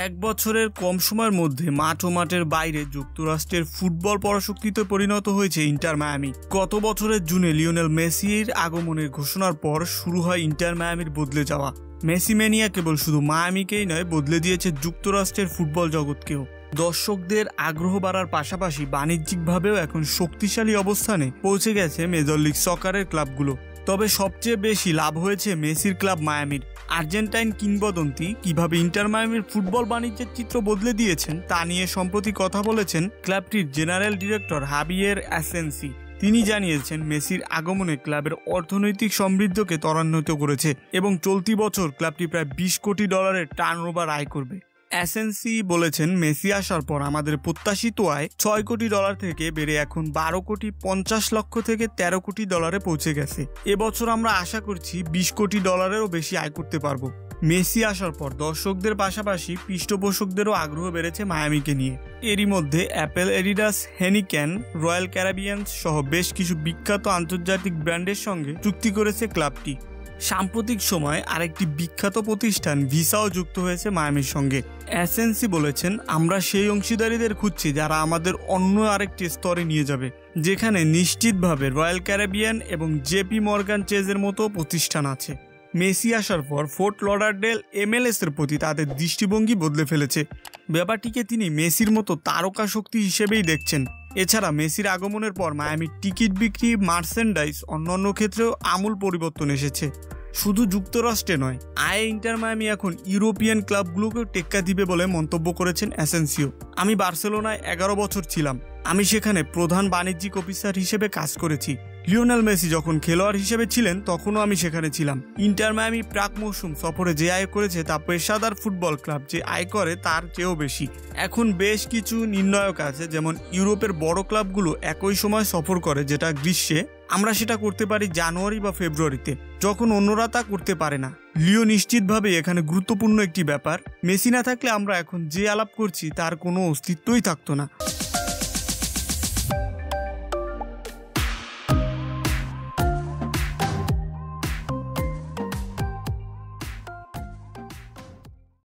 এক বছরের কম সময়ের মধ্যে মাঠ ও মাঠের বাইরে যুক্তরাষ্ট্রের ফুটবল পরাশক্তিতে পরিণত হয়েছে ইন্টার মায়ামি। গত বছরের জুনে লিওনেল মেসির আগমনের ঘোষণার পর শুরু হয় ইন্টার মায়ামির বদলে যাওয়া। মেসি ম্যানিয়া কেবল শুধু মায়ামিকেই নয়, বদলে দিয়েছে যুক্তরাষ্ট্রের ফুটবল জগৎকেও। দর্শকদের আগ্রহ বাড়ার পাশাপাশি বাণিজ্যিকভাবেও এখন শক্তিশালী অবস্থানে পৌঁছে গেছে মেজর লিগ সকারের ক্লাবগুলো। তবে সবচেয়ে বেশি লাভ হয়েছে মেসির ক্লাব মায়ামির। আর্জেন্টাইন কিংবদন্তি কিভাবে ইন্টার মায়ামির ফুটবল বাণিজ্যের চিত্র বদলে দিয়েছেন তা নিয়ে সম্প্রতি কথা বলেছেন ক্লাবটির জেনারেল ডিরেক্টর হাবিয়ের অ্যাসেন্সি। তিনি জানিয়েছেন, মেসির আগমনে ক্লাবের অর্থনৈতিক সমৃদ্ধকে ত্বরান্বিত করেছে এবং চলতি বছর ক্লাবটি প্রায় $20 কোটি টার্নওভার আয় করবে। অ্যাসেন্সি বলেছেন, মেসি আসার পর আমাদের প্রত্যাশিত আয় $6 কোটি থেকে বেড়ে এখন $12.50 কোটি থেকে $13 কোটি পৌঁছে গেছে। এবছর আমরা আশা করছি $20 কোটিরও বেশি আয় করতে পারবো। মেসি আসার পর দর্শকদের পাশাপাশি পৃষ্ঠপোষকদেরও আগ্রহ বেড়েছে মায়ামিকে নিয়ে। এরই মধ্যে অ্যাপেল, এডিডাস, হেনিকেন, রয়্যাল ক্যারিবিয়ান্স সহ বেশ কিছু বিখ্যাত আন্তর্জাতিক ব্র্যান্ডের সঙ্গে চুক্তি করেছে ক্লাবটি। সাম্প্রতিক সময় আরেকটি বিখ্যাত প্রতিষ্ঠান ভিসাও যুক্ত হয়েছে মায়ামির সঙ্গে। অ্যাসেন্সি বলেছেন, আমরা সেই অংশীদারিদের খুঁজছি যারা আমাদের অন্য আরেকটি স্তরে নিয়ে যাবে, যেখানে নিশ্চিতভাবে রয়্যাল ক্যারিবিয়ান এবং জেপি মর্গান চেজের মতো প্রতিষ্ঠান আছে। মেসি আসার পর ফোর্ট লডারডেল MLS এর প্রতি তাদের দৃষ্টিভঙ্গি বদলে ফেলেছে। ব্যাপারটিকে তিনি মেসির মতো তারকা শক্তি হিসেবেই দেখছেন। এছাড়া মেসির আগমনের পর মায়ামির টিকিট বিক্রি, মার্চেন্ডাইজ অন্যান্য ক্ষেত্রেও আমূল পরিবর্তন এসেছে। শুধু যুক্তরাষ্ট্রে নয়, আয়ে ইন্টার মায়ামি এখন ইউরোপিয়ান ক্লাবগুলোকেও টেক্কা দিবে বলে মন্তব্য করেছেন অ্যাসেন্সিও। আমি বার্সেলোনায় 11 বছর ছিলাম। আমি সেখানে প্রধান বাণিজ্যিক অফিসার হিসেবে কাজ করেছি। লিওনেল মেসি যখন খেলোয়াড় হিসেবে ছিলেন তখনও আমি সেখানে ছিলাম। ইন্টার মায়ামি প্রাক মৌসুম সফরে যে আয় করেছে তা পেশাদার ফুটবল ক্লাব যে আয় করে তার চেয়েও বেশি। এখন বেশ কিছু নির্ণায়ক আছে, যেমন ইউরোপের বড় ক্লাবগুলো একই সময় সফর করে, যেটা গ্রীষ্মে। আমরা সেটা করতে পারি জানুয়ারি বা ফেব্রুয়ারিতে, যখন অন্যরা তা করতে পারে না। লিও নিশ্চিতভাবে এখানে গুরুত্বপূর্ণ একটি ব্যাপার। মেসি না থাকলে আমরা এখন যে আলাপ করছি তার কোনো অস্তিত্বই থাকতো না।